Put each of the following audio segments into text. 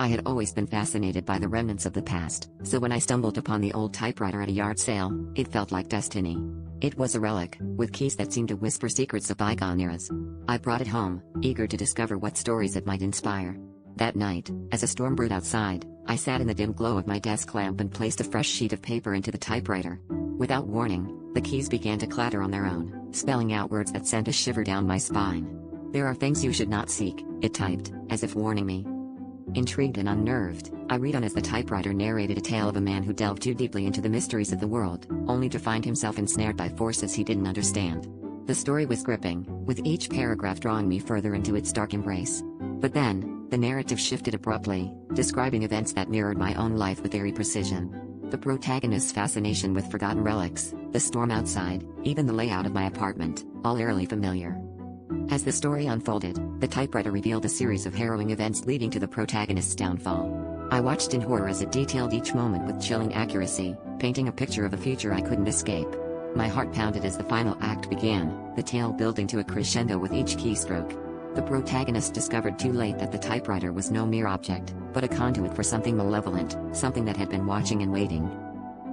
I had always been fascinated by the remnants of the past, so when I stumbled upon the old typewriter at a yard sale, it felt like destiny. It was a relic, with keys that seemed to whisper secrets of bygone eras. I brought it home, eager to discover what stories it might inspire. That night, as a storm brewed outside, I sat in the dim glow of my desk lamp and placed a fresh sheet of paper into the typewriter. Without warning, the keys began to clatter on their own, spelling out words that sent a shiver down my spine. "There are things you should not seek," it typed, as if warning me. Intrigued and unnerved, I read on as the typewriter narrated a tale of a man who delved too deeply into the mysteries of the world, only to find himself ensnared by forces he didn't understand. The story was gripping, with each paragraph drawing me further into its dark embrace. But then, the narrative shifted abruptly, describing events that mirrored my own life with eerie precision. The protagonist's fascination with forgotten relics, the storm outside, even the layout of my apartment, all eerily familiar. As the story unfolded, the typewriter revealed a series of harrowing events leading to the protagonist's downfall. I watched in horror as it detailed each moment with chilling accuracy, painting a picture of a future I couldn't escape. My heart pounded as the final act began, the tale building to a crescendo with each keystroke. The protagonist discovered too late that the typewriter was no mere object, but a conduit for something malevolent, something that had been watching and waiting.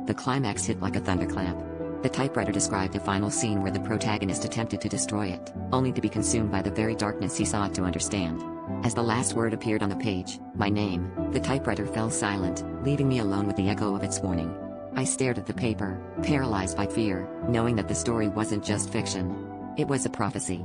The climax hit like a thunderclap. The typewriter described a final scene where the protagonist attempted to destroy it, only to be consumed by the very darkness he sought to understand. As the last word appeared on the page, my name, the typewriter fell silent, leaving me alone with the echo of its warning. I stared at the paper, paralyzed by fear, knowing that the story wasn't just fiction. It was a prophecy,